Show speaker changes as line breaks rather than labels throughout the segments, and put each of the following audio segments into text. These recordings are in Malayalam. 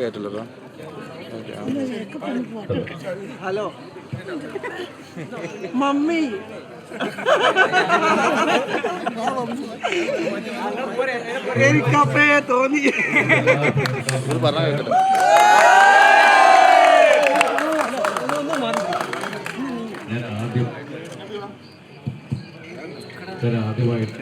കയറ്റില്ലല്ലോ.
ഹലോ മമ്മി, എനിക്കപ്പേ തോന്നി.
പറഞ്ഞ കേട്ടില്ല.
ആദ്യമായിട്ട്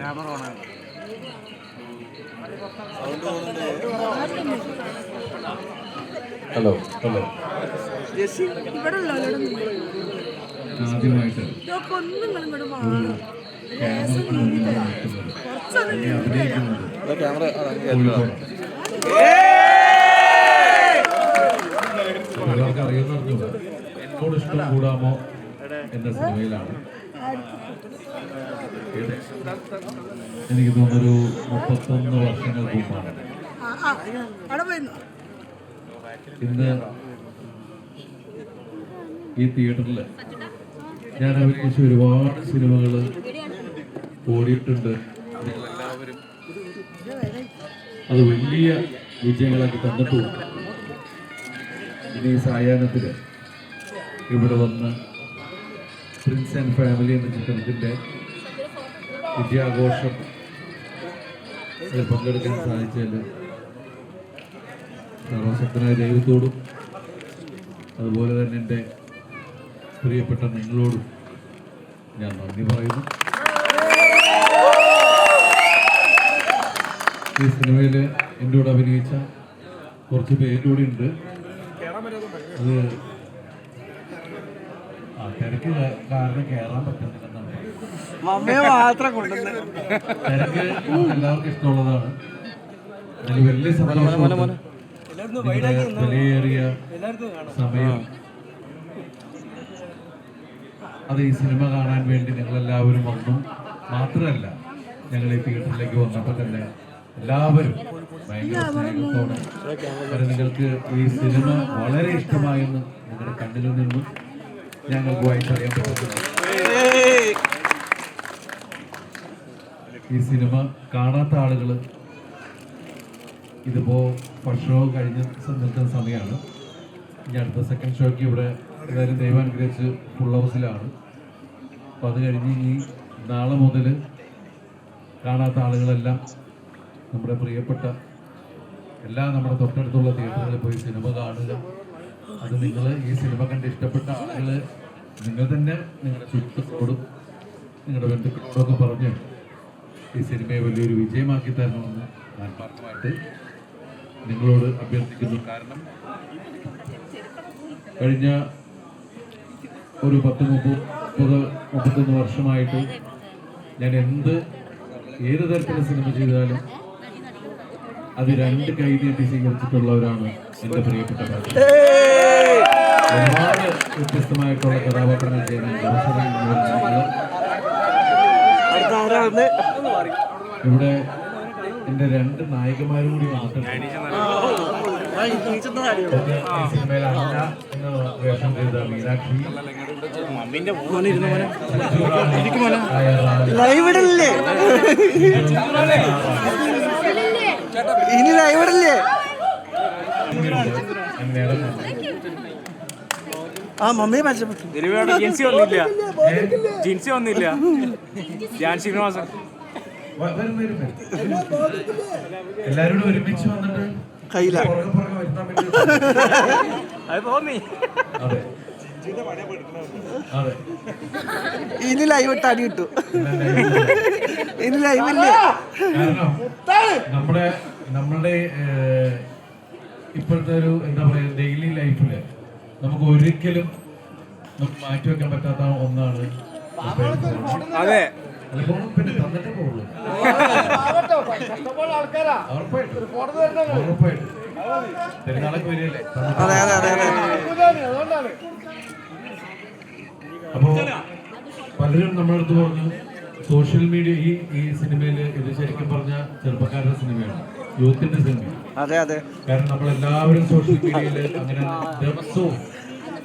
ഹലോ ഹലോ ആദ്യമായിട്ട്
ക്യാമറ
എല്ലാവർക്കും അറിയുന്ന എന്നോട് ഇഷ്ടം കൂടാമോ എന്ന സിനിമയിലാണ്. എനിക്ക് തോന്നുന്നൊരു 31 വർഷങ്ങൾക്ക് മുമ്പാണ്. ഇന്ന് ഈ തിയേറ്ററിൽ ഞാൻ അഭിനയിച്ച ഒരുപാട് സിനിമകൾ ഓടിയിട്ടുണ്ട്. നിങ്ങളെല്ലാവരും അത് വലിയ വിജയങ്ങളൊക്കെ തന്നിട്ടുമുണ്ട്. ഇനി ഈ സായാഹ്നത്തിൽ ഇവിടെ വന്ന് പ്രിൻസ് ആൻഡ് ഫാമിലി എന്ന ചിത്രത്തിൻ്റെ വിജയാഘോഷം അതിൽ പങ്കെടുക്കാൻ സാധിച്ചതിൽ സർവശക്തനായ ദൈവത്തോടും അതുപോലെ തന്നെ എൻ്റെ പ്രിയപ്പെട്ട നിങ്ങളോടും ഞാൻ നന്ദി പറയുന്നു. ഈ സിനിമയിൽ എൻ്റെ കൂടെ അഭിനയിച്ച കുറച്ച് പേരുകൂടി ഉണ്ട്. അത് തിരക്ക് കാരണം കയറാൻ പറ്റുന്നില്ലെന്നാണ്. തിരക്ക് എല്ലാവർക്കും ഇഷ്ടമുള്ളതാണ്. അതിൽ വലിയ സന്തോഷം, വിലയേറിയ സമയം അത് ഈ സിനിമ കാണാൻ വേണ്ടി ഞങ്ങളെല്ലാവരും വന്നു. മാത്രമല്ല, ഞങ്ങൾ ഈ തിയേറ്ററിലേക്ക് വന്നപ്പോൾ തന്നെ എല്ലാവരും ഭയങ്കര സ്നേഹത്തോടെ, കാരണം നിങ്ങൾക്ക് ഈ സിനിമ വളരെ ഇഷ്ടമായെന്ന് നിങ്ങളുടെ കണ്ണിൽ നിന്നും ഞങ്ങൾക്ക് വായിച്ചറിയാൻ പറ്റുന്നു. ഈ സിനിമ കാണാത്ത ആളുകൾ ഇതിപ്പോൾ ഫസ്റ്റ് ഷോ കഴിഞ്ഞ് നിൽക്കുന്ന സമയമാണ്. ഇനി അടുത്ത സെക്കൻഡ് ഷോയ്ക്ക് ഇവിടെ ഏതായാലും ദൈവാനുഗ്രഹിച്ച് ഫുൾ ഹൗസിലാണ്. അപ്പോൾ അത് കഴിഞ്ഞ് ഇനി നാളെ മുതൽ കാണാത്ത ആളുകളെല്ലാം നമ്മുടെ പ്രിയപ്പെട്ട നമ്മുടെ തൊട്ടടുത്തുള്ള തിയേറ്ററുകളിൽ പോയി സിനിമ കാണുക. അത് നിങ്ങൾ ഈ സിനിമ കണ്ട് ഇഷ്ടപ്പെട്ട ആളുകൾ നിങ്ങൾ തന്നെ നിങ്ങളുടെ സുഹൃത്തുക്കളോടും നിങ്ങളുടെ ബന്ധുക്കളോടൊക്കെ പറഞ്ഞ് ഈ സിനിമയെ വലിയൊരു വിജയമാക്കി തരണമെന്ന് ഞാൻ പറഞ്ഞുമായിട്ട് നിങ്ങളോട് അഭ്യർത്ഥിക്കുന്നു. കാരണം കഴിഞ്ഞ ഒരു 30-31 വർഷമായിട്ട് ഞാൻ ഏത് തരത്തിലുള്ള സിനിമ ചെയ്താലും അത് 2 കൈ നീട്ടി സ്വീകരിച്ചിട്ടുള്ളവരാണ് എൻ്റെ പ്രിയപ്പെട്ട ഭാര്യ. ഒരുപാട് വ്യത്യസ്തമായിട്ടുള്ള കഥാപാത്രങ്ങൾ ചെയ്യുന്നുണ്ട്. ഇവിടെ എൻ്റെ 2 നായികമാരും കൂടി വന്നിട്ടുണ്ട്. സിനിമയിൽ അന്ന എന്ന വേഷം ചെയ്ത മീനാക്ഷി,
മമ്മി
ജിൻസി വന്നില്ല. ജാൻസി ശ്രീനിവാസൻ
എല്ലാരും ഒരുമിച്ച് വന്നിട്ട്
കയ്യില
തോന്നി.
ഇനി ലൈവ് ഇട്ട് അടി കിട്ടു. ഇനി ലൈവില്ലേ?
നമ്മുടെ ഇപ്പോഴത്തെ ഒരു എന്താ പറയാ ഡെയിലി ലൈഫില് നമുക്ക് ഒരിക്കലും നമുക്ക് മാറ്റിവെക്കാൻ പറ്റാത്ത ഒന്നാണ്.
അതെ,
പിന്നെ തന്നിട്ടേ പോകുള്ളൂ. ഉറപ്പായിട്ടും പെരുന്നാളൊക്കെ വരികയല്ലേ. അപ്പോ പലരും നമ്മളടുത്ത് പറഞ്ഞു സോഷ്യൽ മീഡിയ ഈ സിനിമയില് ഇത് ശരിക്കും പറഞ്ഞ ചെറുപ്പക്കാരുടെ സിനിമയാണ്, യൂത്തിന്റെ സിനിമയാണ്. കാരണം നമ്മളെല്ലാവരും സോഷ്യൽ മീഡിയയില് അങ്ങനെ ദിവസവും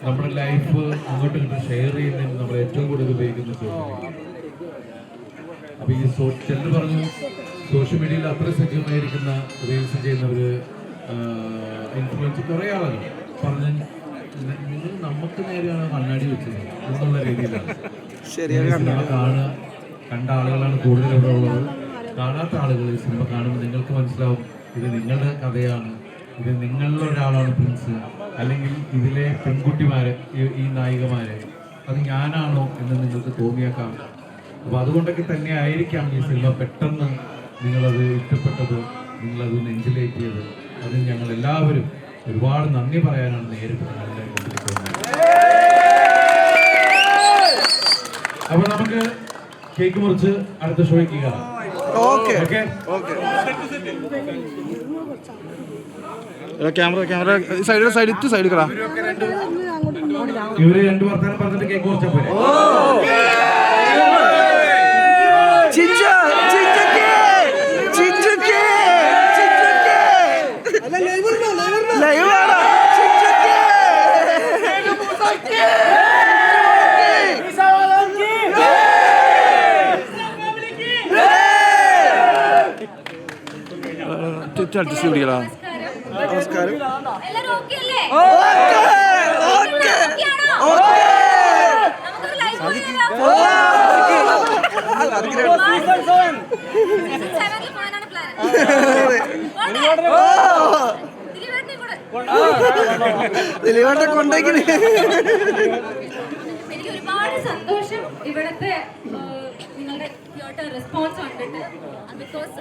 നമ്മുടെ ലൈഫ് അങ്ങോട്ടും ഇങ്ങോട്ടും ഷെയർ ചെയ്യുന്നതിന് നമ്മൾ ഏറ്റവും കൂടുതൽ ഉപയോഗിക്കുന്ന സോഷ്യൽ മീഡിയ. അപ്പൊ ഈ ചിലർ പറഞ്ഞു സോഷ്യൽ മീഡിയയിൽ അത്ര സജീവമായിരിക്കുന്ന റീൽസ് ചെയ്യുന്നവര് ഇൻഫ്ലുവൻസ് കുറേ ആളുകൾ പറഞ്ഞ് നിങ്ങൾ നമുക്ക് നേരെയാണ് കണ്ണാടി വെച്ചത് എന്നുള്ള രീതിയിലാണ് സിനിമ കാണുക. കണ്ട ആളുകളാണ് കൂടുതൽ ഇവിടെ ഉള്ളത്. കാണാത്ത ആളുകൾ ഈ സിനിമ കാണുമ്പോൾ നിങ്ങൾക്ക് മനസ്സിലാവും ഇത് നിങ്ങളുടെ കഥയാണ്, ഇത് നിങ്ങളിൽ ഒരാളാണ് പ്രിൻസ്, അല്ലെങ്കിൽ ഇതിലെ പെൺകുട്ടിമാരെ ഈ നായികമാരെ അത് ഞാനാണോ എന്ന് നിങ്ങൾക്ക് തോന്നിയേക്കാം. അപ്പോൾ അതുകൊണ്ടൊക്കെ തന്നെ ആയിരിക്കാം ഈ സിനിമ പെട്ടെന്ന് നിങ്ങളത് ഇഷ്ടപ്പെട്ടത്, നിങ്ങളത് നെഞ്ചിലേറ്റിയത്. അതിന് ഞങ്ങൾ എല്ലാവരും ഒരുപാട് നന്ദി പറയാനാണ് നേരിട്ട് നിങ്ങളുടെ മുമ്പിൽ തോന്നുന്നത്. അപ്പോൾ നമുക്ക് കേക്ക് മുറിച്ച് അടുത്ത ഷോയ്ക്ക് കയറാം.
Okay
okay
okay
camera side കടാ.
ഇവര് രണ്ടു വർത്താനം പറഞ്ഞിട്ട് കേക്ക് മുറിച്ചാൽ പോരെ?
അഡ്ജസ്റ്റ് പിടിക്കലാ.
നമസ്കാരം.
എല്ലാരും ഓക്കേ അല്ലേ? നമുക്കൊരു ലൈവ് പോകാനാണ് പ്ലാൻ.
ദിലീപേട്ടനെ കൊണ്ടേക്കിന്.
എനിക്ക് ഒരുപാട് സന്തോഷം ഇവിടുത്തെ നിങ്ങളുടെ റെസ്പോൺസ് കണ്ടിട്ട്. ബിക്കോസ്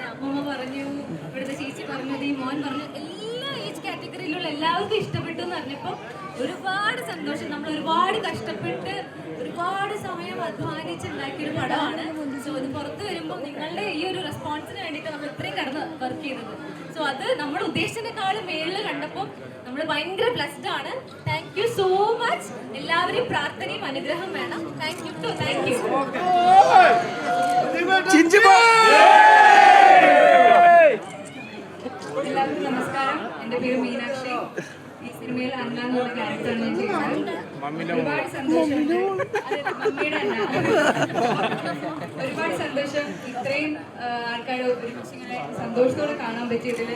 അമ്മമ്മ പറഞ്ഞു, ഇവിടുത്തെ ചേച്ചി പറഞ്ഞു, ഈ മോൻ പറഞ്ഞു, എല്ലാ ഏജ് കാറ്റഗറിയിലുള്ള എല്ലാവർക്കും ഇഷ്ടപ്പെട്ടു എന്ന് പറഞ്ഞപ്പോൾ ഒരുപാട് സന്തോഷം. നമ്മൾ ഒരുപാട് കഷ്ടപ്പെട്ട് ഒരുപാട് സമയം അധ്വാനിച്ചുണ്ടാക്കിയൊരു പടമാണ്. സോ ഇത് പുറത്ത് വരുമ്പോൾ നിങ്ങളുടെ ഈ ഒരു റെസ്പോൺസിന് വേണ്ടിയിട്ട് നമ്മൾ ഇത്രയും കടന്ന് വർക്ക് ചെയ്തത്. സോ അത് നമ്മൾ ഉദ്ദേശിച്ചതിനേക്കാളും മേളിൽ കണ്ടപ്പോൾ നമ്മൾ ഭയങ്കര ബ്ലെസ്ഡ് ആണ്. Thank you so much. എല്ലാവരെയും പ്രാർത്ഥനയും അനുഗ്രഹം വേണം. Thank you too. Thank you. എല്ലാവർക്കും നമസ്കാരം. എൻ്റെ പേര് മീനാക്ഷി. ഈ സിനിമയിൽ അന്ന എന്നുള്ള ക്യാരക്ടറാണ് ഞാൻ ചെയ്യുന്നത്. ഒരുപാട് സന്തോഷമുണ്ട്. അതെ, മമ്മിയുടെ അന്ന. ഒരുപാട് സന്തോഷം. ഇത്രയും ആൾക്കാർ ഒരുമിച്ചിങ്ങനെ സന്തോഷത്തോടെ കാണാൻ പറ്റിയതിൽ.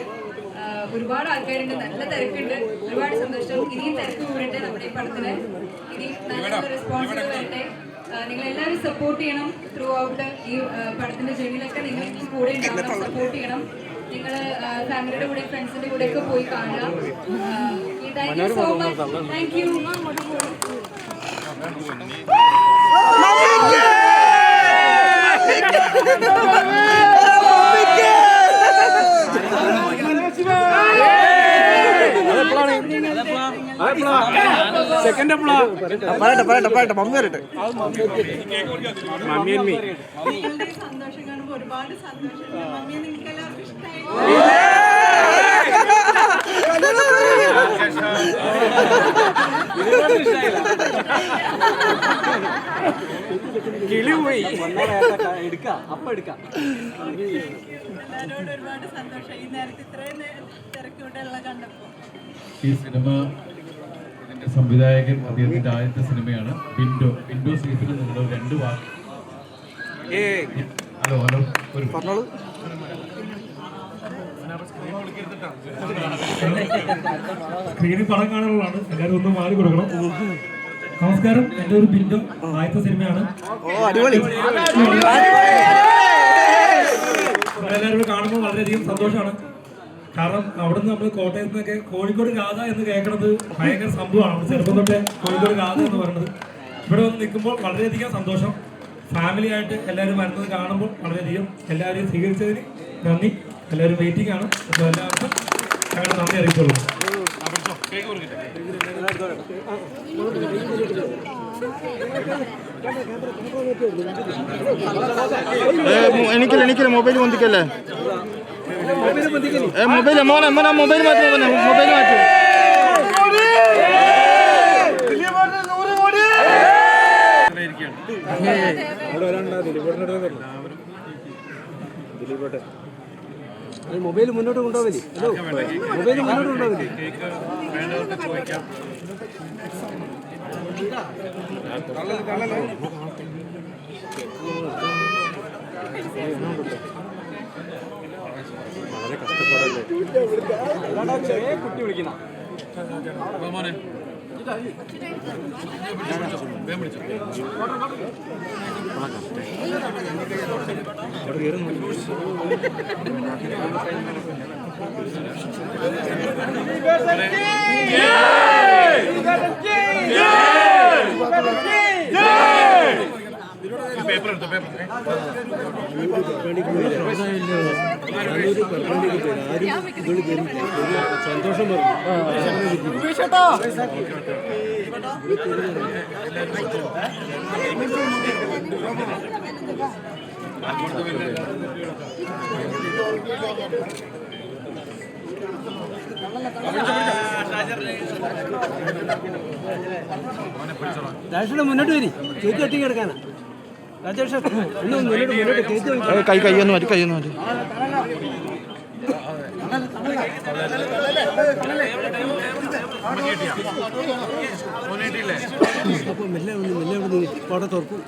ഒരുപാട് ആൾക്കാരുണ്ട്, നല്ല തിരക്കുണ്ട്. ഒരുപാട് സന്തോഷം. ഇനിയും തിരക്ക് കൂടട്ടെ നമ്മുടെ ഈ പടത്തിന്. ഇനിയും നല്ല റെസ്പോൺസുകൾ വരട്ടെ. നിങ്ങളെല്ലാവരും സപ്പോർട്ട് ചെയ്യണം. ത്രൂ ഔട്ട് ഈ പടത്തിന്റെ ജേണിയിലൊക്കെ നിങ്ങൾ കൂടെ ഉണ്ടാവണം, സപ്പോർട്ട് ചെയ്യണം. നിങ്ങൾ ഫാമിലിയുടെ കൂടെ ഫ്രണ്ട്സിന്റെ കൂടെ ഒക്കെ പോയി കാണുക. Thank you so much. Thank you.
Second
പറയട്ടെ മമ്മി വരട്ടെ.
മമ്മി മമ്മി
സന്തോഷം കാണുമ്പോൾ ഒരുപാട് സന്തോഷം. മമ്മിയെ നിങ്ങൾക്ക് എല്ലാവർക്കും ഇഷ്ടമായി?
കിളി പോയി എടുക്കാം.
എല്ലാവരോടും ഒരുപാട് സന്തോഷം. ഈ നേരത്തെ ഇത്രയും തിരക്കൂട്ടുള്ള കണ്ടപ്പോൾ.
ഈ സിനിമ ഇതിന്റെ സംവിധായകൻ അദ്ദേഹത്തിന്റെ ആദ്യത്തെ സിനിമയാണ്. വിൻഡോ സീറ്റിൽ നിങ്ങൾ രണ്ട് വാക്ക്. ഹലോ ഒരു
പറഞ്ഞോളൂ.
സ്ക്രീനിൽ പടം കാണാനുള്ളതാണ്. എല്ലാവരും ഒന്ന് മാറി കൊടുക്കണം. നമസ്കാരം. എൻ്റെ ഒരു ബിൻഡോ ആദ്യത്തെ സിനിമയാണ്.
ഓ അടിപൊളി.
എല്ലാവരും കാണുമ്പോൾ വളരെയധികം സന്തോഷമാണ്. കാരണം അവിടെ നിന്ന് നമ്മൾ കോട്ടയത്ത് നിന്നൊക്കെ കോഴിക്കോട് രാധ എന്ന് കേൾക്കുന്നത് ഭയങ്കര സംഭവമാണ്. നമ്മൾ ചെറുപ്പം തൊട്ടേ കോഴിക്കോട് രാധ എന്ന് പറയുന്നത്. ഇവിടെ വന്ന് നിൽക്കുമ്പോൾ വളരെയധികം സന്തോഷം. ഫാമിലി ആയിട്ട് എല്ലാവരും വരുന്നത് കാണുമ്പോൾ വളരെയധികം എല്ലാവരെയും സ്വീകരിച്ചതിന് നന്ദി. എല്ലാവരും വെയിറ്റിംഗ് ആണ്. അപ്പോൾ എല്ലാവർക്കും ഞങ്ങളുടെ നന്ദി അറിയിച്ചോളൂ.
എനിക്കില്ല മൊബൈൽ പൊന്തിക്കല്ലേ. മൊബൈൽ മോനെ മൊബൈൽ മാറ്റി. മൊബൈൽ മാറ്റി.
മൊബൈൽ മുന്നോട്ട് കൊണ്ടുപോകലേ. മൊബൈൽ മുന്നോട്ട് കൊണ്ടുപോകലേ. വളരെ കഷ്ടപ്പാടല്ലേ.
ചെറിയ കുട്ടി വിളിക്കുന്ന സന്തോഷം രാജേഷ് മുന്നോട്ട് വരി കേക്ക് കെട്ടി കിടക്കാനാ രാജേഷ് മുന്നോട്ട് കേക്ക്
കൈയൊന്ന് മാറ്റി കൈയൊന്ന് മാറ്റി
മെല്ലെ അവിടെ തുറക്കും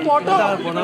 ഫോട്ടോ എടുക്കണ